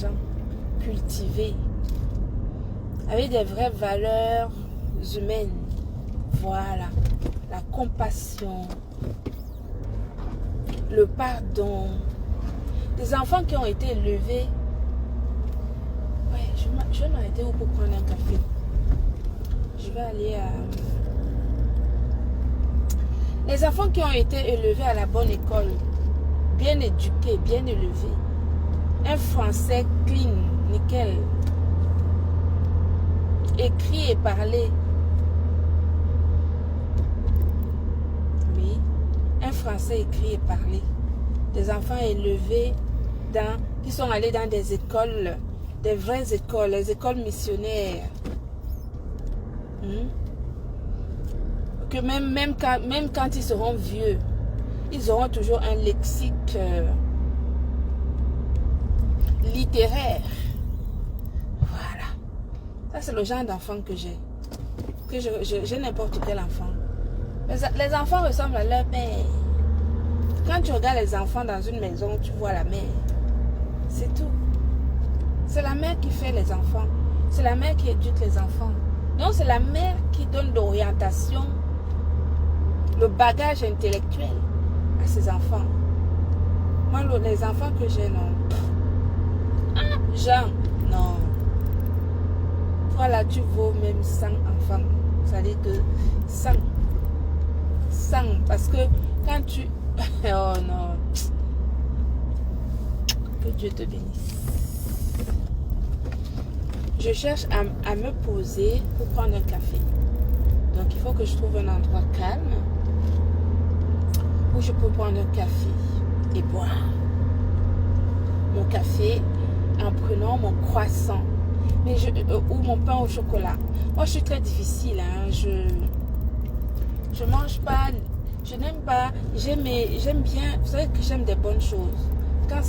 intelligents, cultivés, avec des vraies valeurs humaines. Voilà, la compassion, le pardon. Des enfants qui ont été élevés. Ouais, je vais m'arrêter où pour prendre un café. Je vais aller à... Les enfants qui ont été élevés à la bonne école, bien éduqués, bien élevés, un français clean, nickel, écrit et parlé. Oui, un français écrit et parlé. Des enfants élevés qui sont allés dans des écoles, des vraies écoles, les écoles missionnaires. Que même quand ils seront vieux, ils auront toujours un lexique littéraire. Voilà. Ça, c'est le genre d'enfant que j'ai. Que j'ai n'importe quel enfant. Les enfants ressemblent à leur mère. Quand tu regardes les enfants dans une maison, tu vois la mère. C'est tout. C'est la mère qui fait les enfants. C'est la mère qui éduque les enfants. Donc, c'est la mère qui donne l'orientation, le bagage intellectuel à ses enfants. Moi, les enfants que j'ai, non. Jean, non. Toi, là, tu vaux même 100 enfants. Ça veut dire que 100. Parce que quand tu... Oh non. Que Dieu te bénisse. Je cherche à me poser pour prendre un café. Donc, il faut que je trouve un endroit calme où je peux prendre un café et boire mon café en prenant mon croissant ou mon pain au chocolat. Moi, je suis très difficile. Hein. Je mange pas, je n'aime pas, j'aime bien, vous savez que j'aime des bonnes choses. Quand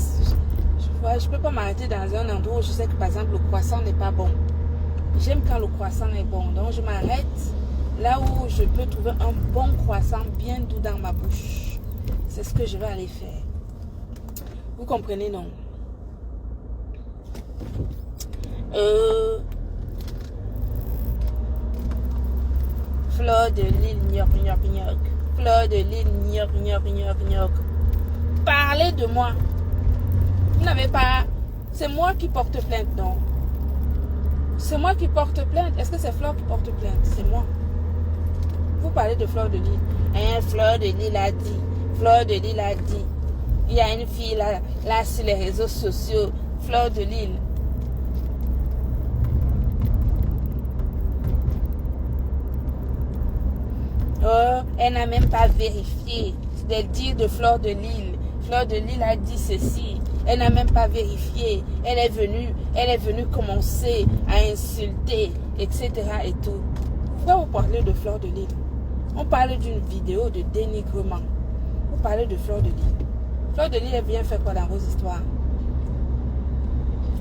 je ne peux pas m'arrêter dans un endroit où je sais que, par exemple, le croissant n'est pas bon. J'aime quand le croissant est bon. Donc, je m'arrête là où je peux trouver un bon croissant bien doux dans ma bouche. C'est ce que je vais aller faire. Vous comprenez, non? Fleur de Lille, gnoc, gnoc, gnoc. Fleur de Lille, gnoc, gnoc, gnoc, gnoc. Parlez de moi. Vous n'avez pas... C'est moi qui porte plainte, non? C'est moi qui porte plainte. Est-ce que c'est Fleur qui porte plainte? C'est moi. Vous parlez de Fleur de Lille. Hein, Fleur de Lille a dit. Fleur de Lille a dit. Il y a une fille là sur les réseaux sociaux. Fleur de Lille. Oh, elle n'a même pas vérifié des dires de Fleur de Lille. Fleur de Lille a dit ceci. Elle n'a même pas vérifié. Elle est venue commencer à insulter, etc. et tout. Pourquoi vous parlez de Fleur de Lille? On parle d'une vidéo de dénigrement. Vous parlez de Fleur de Lille. Fleur de Lille, elle vient faire quoi dans vos histoires?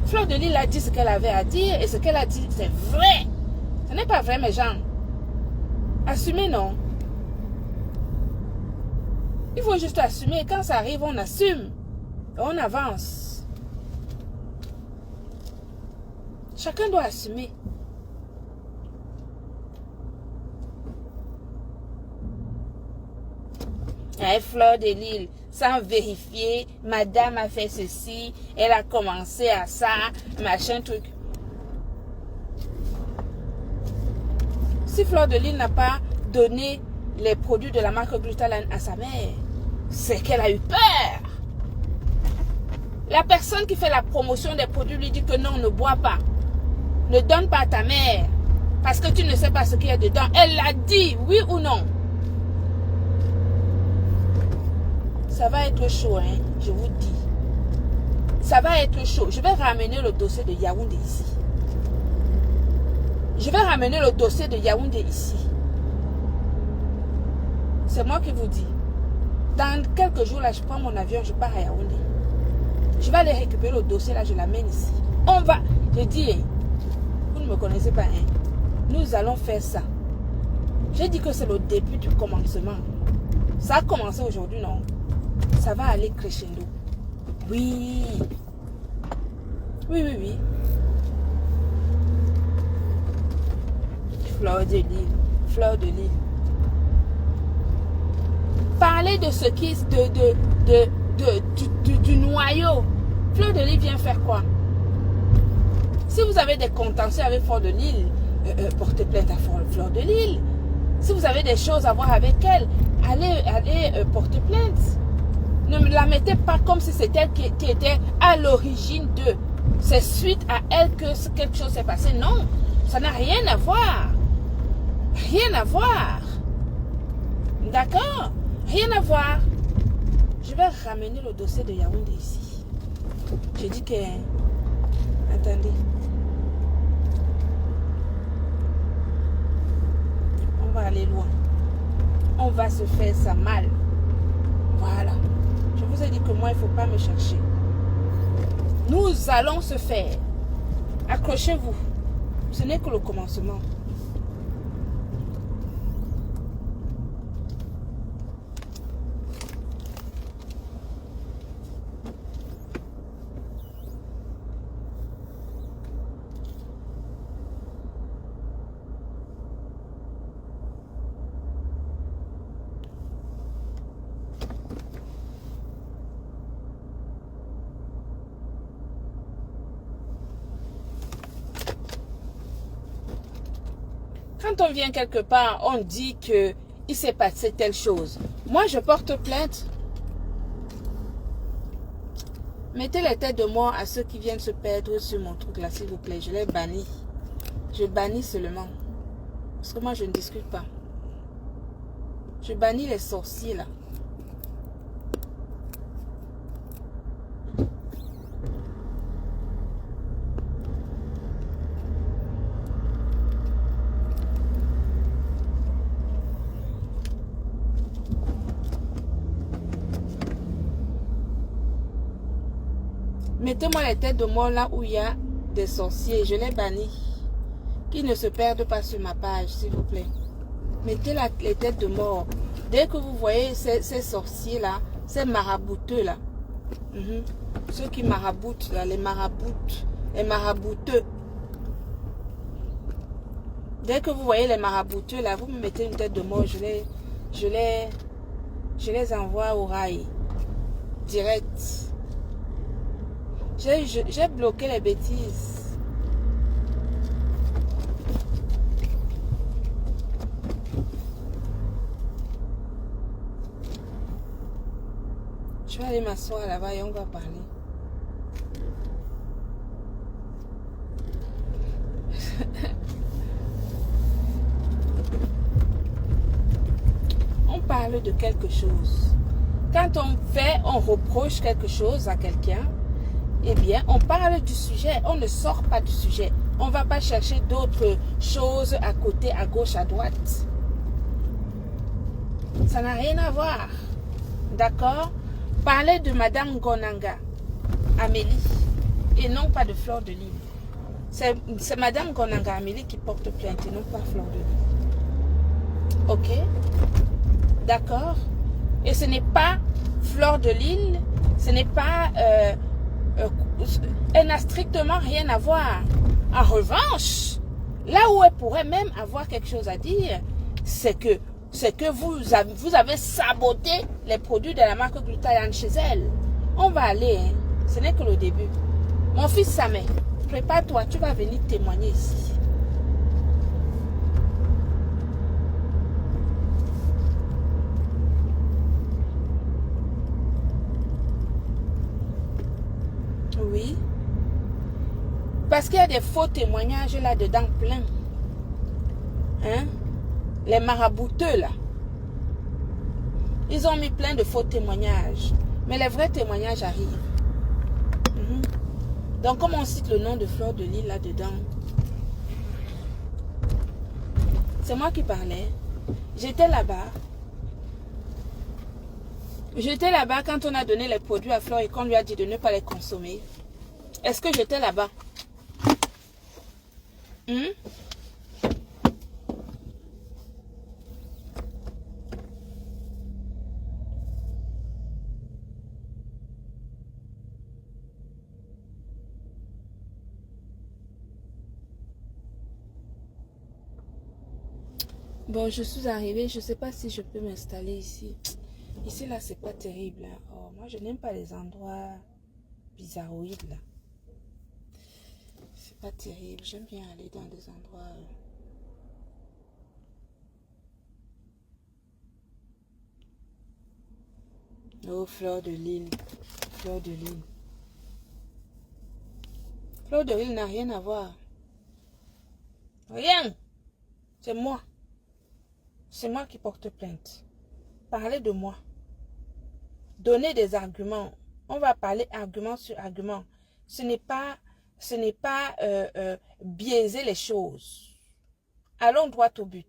Fleur de Lille a dit ce qu'elle avait à dire et ce qu'elle a dit, c'est vrai. Ce n'est pas vrai, mes gens. Assumez, non? Il faut juste assumer. Quand ça arrive, on assume. Et on avance. Chacun doit assumer. Hein, Fleur de Lille, sans vérifier, madame a fait ceci, elle a commencé à ça, machin truc. Si Fleur de Lille n'a pas donné les produits de la marque Glutalane à sa mère, c'est qu'elle a eu peur. La personne qui fait la promotion des produits lui dit que non, ne bois pas. Ne donne pas à ta mère. Parce que tu ne sais pas ce qu'il y a dedans. Elle l'a dit, oui ou non? Ça va être chaud, hein, je vous dis. Ça va être chaud. Je vais ramener le dossier de Yaoundé ici. Je vais ramener le dossier de Yaoundé ici. C'est moi qui vous dis. Dans quelques jours, là, je prends mon avion, je pars à Yaoundé. Je vais aller récupérer le dossier, là, je l'amène ici. On va, je dis, hein, vous ne me connaissez pas, hein. Nous allons faire ça. J'ai dit que c'est le début du commencement. Ça a commencé aujourd'hui, non? Ça va aller crescendo. Oui. Oui, oui, oui. Fleur de l'île. Fleur de l'île. Parlez de ce qui est du noyau. Fleur de l'île vient faire quoi? Si vous avez des contentieux avec Fleur de l'île, portez plainte à Fleur de l'île. Si vous avez des choses à voir avec elle, allez porter plainte. Ne me la mettez pas comme si c'était elle qui était à l'origine de. C'est suite à elle que quelque chose s'est passé. Non, ça n'a rien à voir. Rien à voir. D'accord? Rien à voir. Je vais ramener le dossier de Yaoundé ici. J'ai dit que... Attendez. On va aller loin. On va se faire ça mal. Voilà. Je vous ai dit que moi, il ne faut pas me chercher. Nous allons se faire. Accrochez-vous. Ce n'est que le commencement. Quand on vient quelque part, on dit que il s'est passé telle chose. Moi, je porte plainte. Mettez les têtes de mort à ceux qui viennent se perdre sur mon truc là, s'il vous plaît. Je les bannis. Je bannis seulement. Parce que moi, je ne discute pas. Je bannis les sorciers là. Mettez-moi les têtes de mort là où il y a des sorciers. Je les bannis. Qu'ils ne se perdent pas sur ma page, s'il vous plaît. Mettez les têtes de mort. Dès que vous voyez ces sorciers là, ces marabouteux là. Ceux qui maraboutent là, les marabouteux. Dès que vous voyez les marabouteux là, vous me mettez une tête de mort. Je les envoie au rail. Direct. J'ai bloqué les bêtises. Je vais aller m'asseoir là-bas et on va parler. On parle de quelque chose. Quand on reproche quelque chose à quelqu'un, eh bien, on parle du sujet. On ne sort pas du sujet. On ne va pas chercher d'autres choses à côté, à gauche, à droite. Ça n'a rien à voir. D'accord? Parlez de Madame Gonanga, Amélie, et non pas de Fleur de Lys. C'est Madame Gonanga Amélie qui porte plainte et non pas Fleur de Lys. Ok? D'accord? Et ce n'est pas Fleur de Lys, ce n'est pas... elle n'a strictement rien à voir. En revanche, là où elle pourrait même avoir quelque chose à dire, c'est que vous avez saboté les produits de la marque Glutathione chez elle. On va aller, hein. Ce n'est que le début. Mon fils Samé, prépare-toi, tu vas venir témoigner ici. Oui. Parce qu'il y a des faux témoignages là-dedans plein. Hein? Les marabouteux là. Ils ont mis plein de faux témoignages. Mais les vrais témoignages arrivent. Donc comme on cite le nom de Fleur de Lys là-dedans. C'est moi qui parlais. J'étais là-bas. J'étais là-bas quand on a donné les produits à Fleur et qu'on lui a dit de ne pas les consommer. Est-ce que j'étais là-bas? Bon, je suis arrivée. Je ne sais pas si je peux m'installer ici. Ici, là, c'est pas terrible. Hein. Oh, moi, je n'aime pas les endroits bizarroïdes, là. C'est pas terrible. J'aime bien aller dans des endroits... Oh, fleur de lys. Fleur de lys. Fleur de lys n'a rien à voir. Rien. C'est moi. C'est moi qui porte plainte. Parlez de moi. Donnez des arguments. On va parler argument sur argument. Ce n'est pas biaiser les choses. Allons droit au but.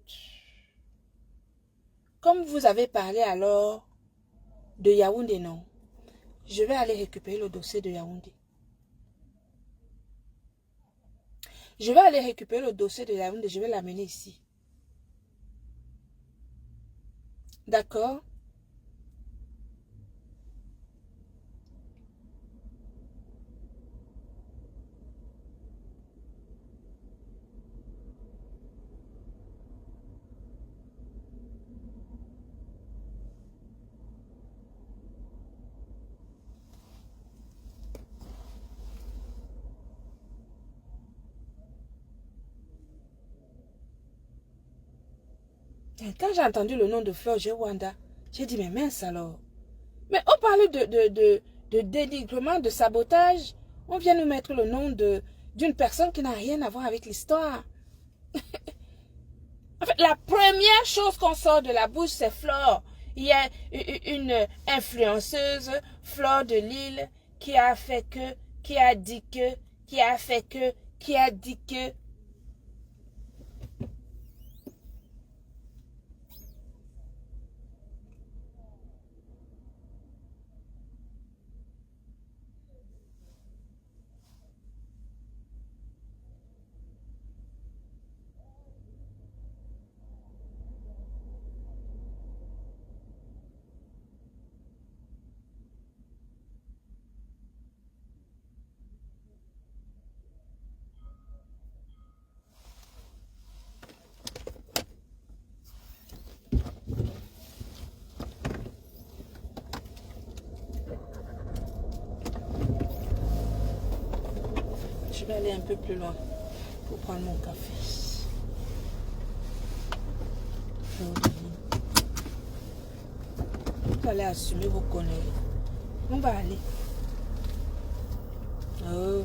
Comme vous avez parlé alors de Yaoundé, non, je vais aller récupérer le dossier de Yaoundé. Je vais aller récupérer le dossier de Yaoundé, je vais l'amener ici. D'accord? Quand j'ai entendu le nom de Fleur Wanda, j'ai dit, mais mince alors. Mais on parlait de dénigrement, de sabotage. On vient nous mettre le nom d'une personne qui n'a rien à voir avec l'histoire. En fait, la première chose qu'on sort de la bouche, c'est Fleur. Il y a une influenceuse, Fleur de Lille, qui a fait que, qui a dit que, qui a fait que, qui a dit que. Je vais aller un peu plus loin pour prendre mon café. Vous allez assumer vos conneries. On va aller. Oh.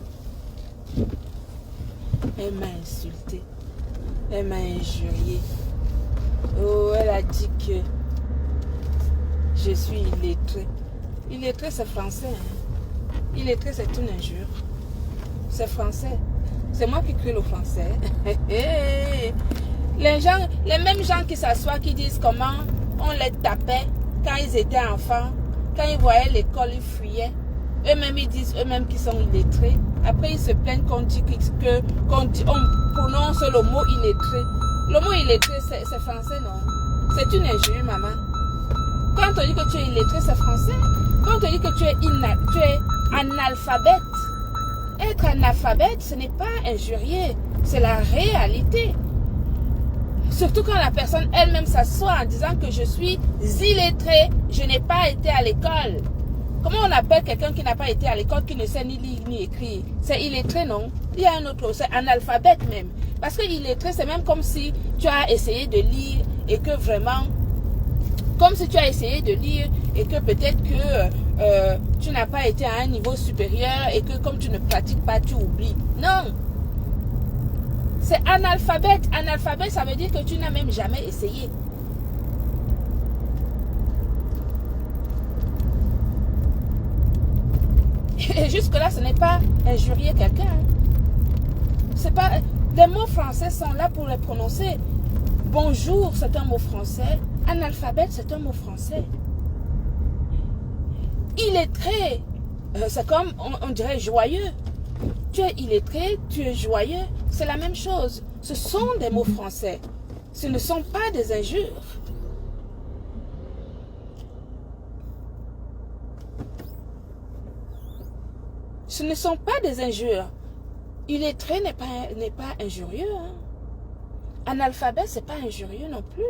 Elle m'a insulté. Elle m'a injurié. Oh, elle a dit que je suis illettré. Illettré, c'est français. Hein? Illettré, c'est une injure. C'est français. C'est moi qui crée le français. Les mêmes gens qui s'assoient, qui disent comment on les tapait quand ils étaient enfants, quand ils voyaient l'école, ils fuyaient. Eux-mêmes, ils disent eux-mêmes qu'ils sont illettrés. Après, ils se plaignent qu'on dit on prononce le mot illettré. Le mot illettré, c'est français, non? C'est une injure, maman. Quand on dit que tu es illettré, c'est français. Quand on dit que tu es analphabète, être analphabète, ce n'est pas injurier, c'est la réalité. Surtout quand la personne elle-même s'assoit en disant que je suis illettré, je n'ai pas été à l'école. Comment on appelle quelqu'un qui n'a pas été à l'école, qui ne sait ni lire ni écrire? C'est illettré, non? Il y a un autre, c'est analphabète même. Parce que illettré, c'est même comme si tu as essayé de lire et que vraiment, comme si tu as essayé de lire et que peut-être que tu n'as pas été à un niveau supérieur et que comme tu ne pratiques pas, tu oublies. Non. C'est analphabète. Analphabète, ça veut dire que tu n'as même jamais essayé. Et jusque-là, ce n'est pas injurier quelqu'un. C'est pas... Les mots français sont là pour les prononcer. Bonjour, c'est un mot français. Analphabète, c'est un mot français. Illettré, c'est comme, on dirait joyeux. Tu es illettré, tu es joyeux. C'est la même chose. Ce sont des mots français. Ce ne sont pas des injures. Ce ne sont pas des injures. Illettré n'est pas injurieux. Hein? Analphabète, c'est pas injurieux non plus.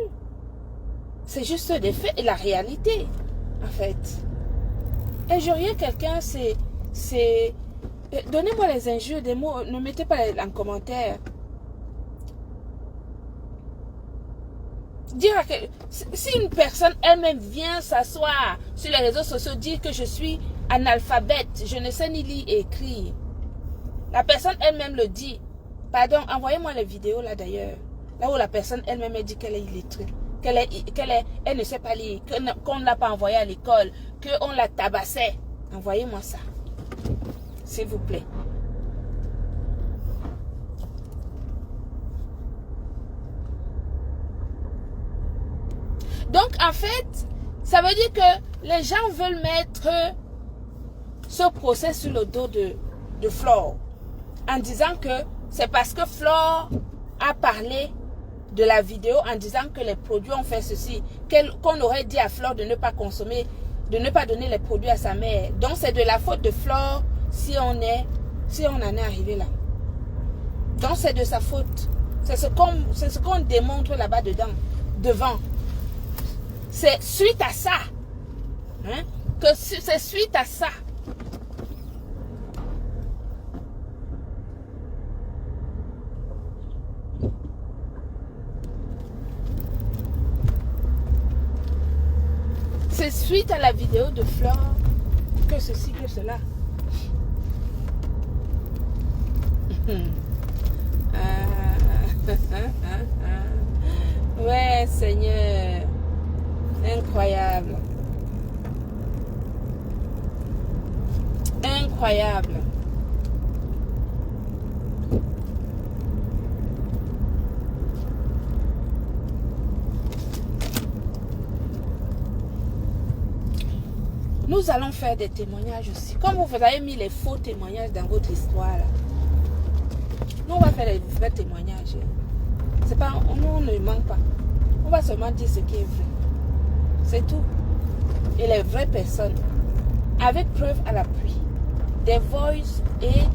C'est juste des faits et la réalité, en fait. Injurier quelqu'un, c'est... Donnez-moi les injures, des mots, ne mettez pas en commentaire. Dire à si une personne elle-même vient s'asseoir sur les réseaux sociaux, dire que je suis analphabète, je ne sais ni lire et écrire. La personne elle-même le dit. Pardon, envoyez-moi les vidéos là d'ailleurs. Là où la personne elle-même dit qu'elle est illettrée. Elle ne sait pas lire, qu'on ne l'a pas envoyée à l'école, qu'on la tabassait. Envoyez-moi ça. S'il vous plaît. Donc, en fait, ça veut dire que les gens veulent mettre ce procès sur le dos de Flore. En disant que c'est parce que Flore a parlé de la vidéo en disant que les produits ont fait ceci, qu'on aurait dit à Flore de ne pas consommer, de ne pas donner les produits à sa mère. Donc, c'est de la faute de Flore si on en est arrivé là. Donc, c'est de sa faute. C'est ce qu'on démontre là-bas devant. C'est suite à ça. Hein, que c'est suite à ça. C'est suite à la vidéo de Flore que ceci, que cela. Ouais, Seigneur. Incroyable. Incroyable. Nous allons faire des témoignages aussi. Comme vous avez mis les faux témoignages dans votre histoire là. Nous, on va faire les vrais témoignages. C'est pas, nous, on ne manque pas. On va seulement dire ce qui est vrai. C'est tout. Et les vraies personnes, avec preuve à l'appui, des voices et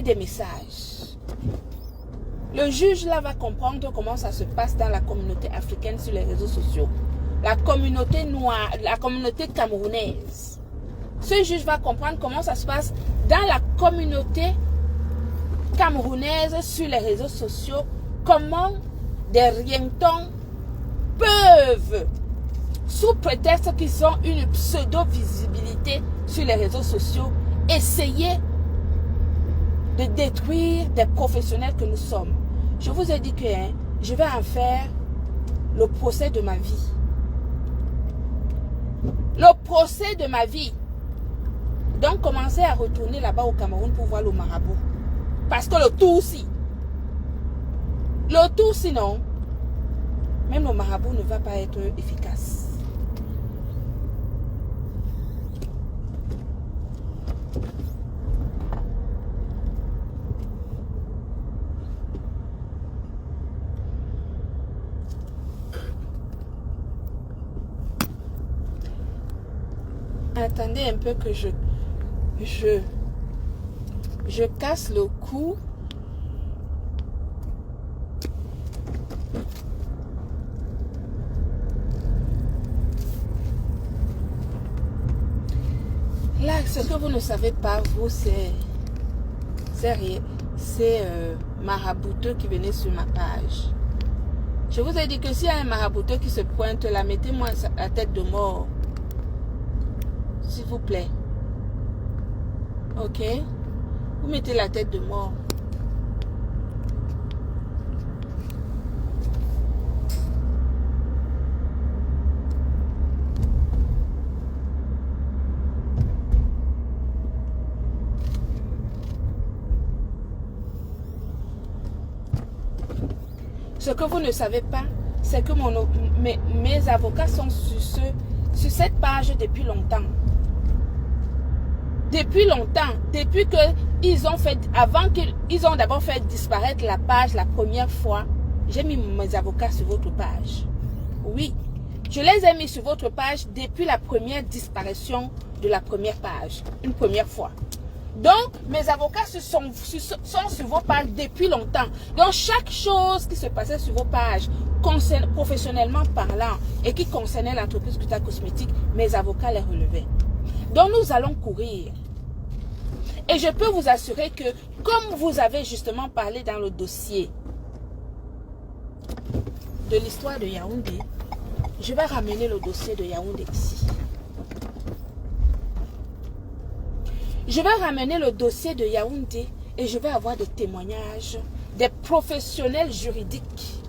des messages. Le juge là va comprendre comment ça se passe dans la communauté africaine sur les réseaux sociaux. La communauté noire, la communauté camerounaise. Ce juge va comprendre comment ça se passe dans la communauté camerounaise sur les réseaux sociaux. Comment des rientons peuvent, sous prétexte qu'ils ont une pseudo-visibilité sur les réseaux sociaux, essayer de détruire des professionnels que nous sommes. Je vous ai dit que je vais en faire le procès de ma vie. Le procès de ma vie. Donc, commencez à retourner là-bas au Cameroun pour voir le marabout. Parce que le tout aussi. Le tout sinon, même le marabout ne va pas être efficace. Attendez un peu que je casse le cou. Là, ce que vous ne savez pas, vous, c'est marabouteux qui venait sur ma page. Je vous ai dit que s'il y a un marabouteux qui se pointe là, mettez-moi la tête de mort. S'il vous plaît. Ok? Vous mettez la tête de mort. Ce que vous ne savez pas, c'est que mes avocats sont sur cette page depuis longtemps. Depuis longtemps, depuis qu'ils ont fait, avant qu'ils ont d'abord fait disparaître la page la première fois, j'ai mis mes avocats sur votre page. Oui, je les ai mis sur votre page depuis la première disparition de la première page, une première fois. Donc, mes avocats sont sur vos pages depuis longtemps. Donc, chaque chose qui se passait sur vos pages, professionnellement parlant, et qui concernait l'entreprise Guta Cosmétique, mes avocats les relevaient. Donc, nous allons courir. Et je peux vous assurer que, comme vous avez justement parlé dans le dossier de l'histoire de Yaoundé, je vais ramener le dossier de Yaoundé ici. Je vais ramener le dossier de Yaoundé et je vais avoir des témoignages des professionnels juridiques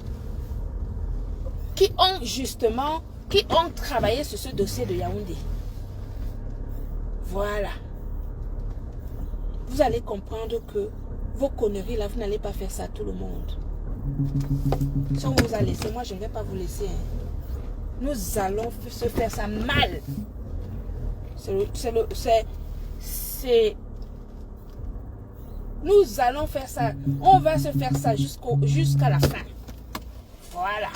qui ont travaillé sur ce dossier de Yaoundé. Voilà. Vous allez comprendre que vos conneries là, vous n'allez pas faire ça à tout le monde. Si on vous a laissé, moi je ne vais pas vous laisser. Hein. Nous allons se faire ça mal. Nous allons faire ça. On va se faire ça jusqu'à la fin. Voilà.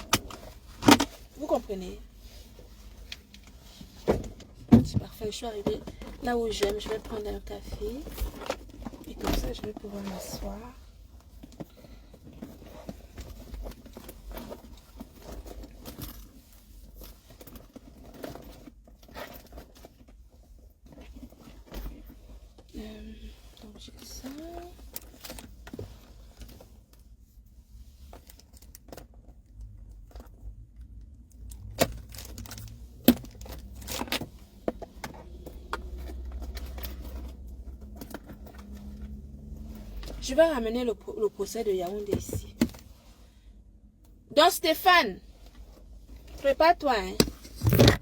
Vous comprenez? C'est parfait. Je suis arrivée là où j'aime. Je vais prendre un café. Et comme ça, je vais pouvoir m'asseoir. Donc j'ai ça. Je vais ramener le procès de Yaoundé ici. Donc Stéphane, prépare-toi. Hein.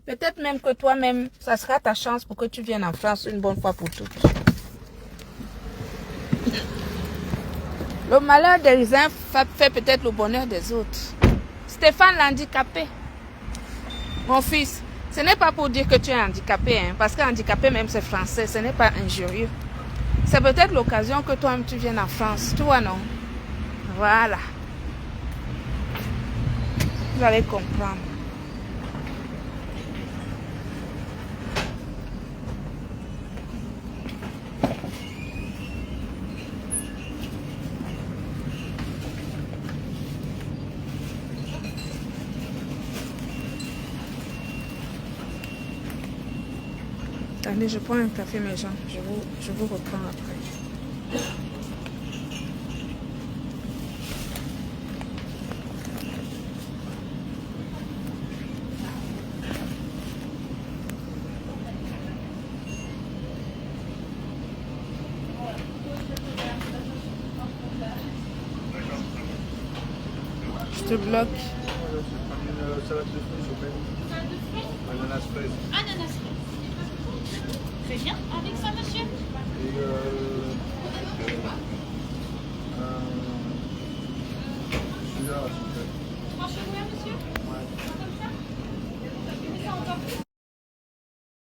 Peut-être même que toi-même, ça sera ta chance pour que tu viennes en France une bonne fois pour toutes. Le malheur des uns fait peut-être le bonheur des autres. Stéphane l'handicapé. Mon fils, ce n'est pas pour dire que tu es handicapé, hein, parce qu'handicapé même c'est français, ce n'est pas injurieux. C'est peut-être l'occasion que toi-même tu viennes en France, tu vois non? Voilà. Vous allez comprendre. Attendez, je prends un café, mes gens. Je vous reprends après. Je te bloque. Salade de fruits, s'il vous plaît. Ananas fraise. Ananas fraise. Très bien. Avec ça, monsieur? Et celui-là, s'il vous plaît. 3 cheveux, monsieur? Ouais. Comme ça? Vous mettez ça en partie?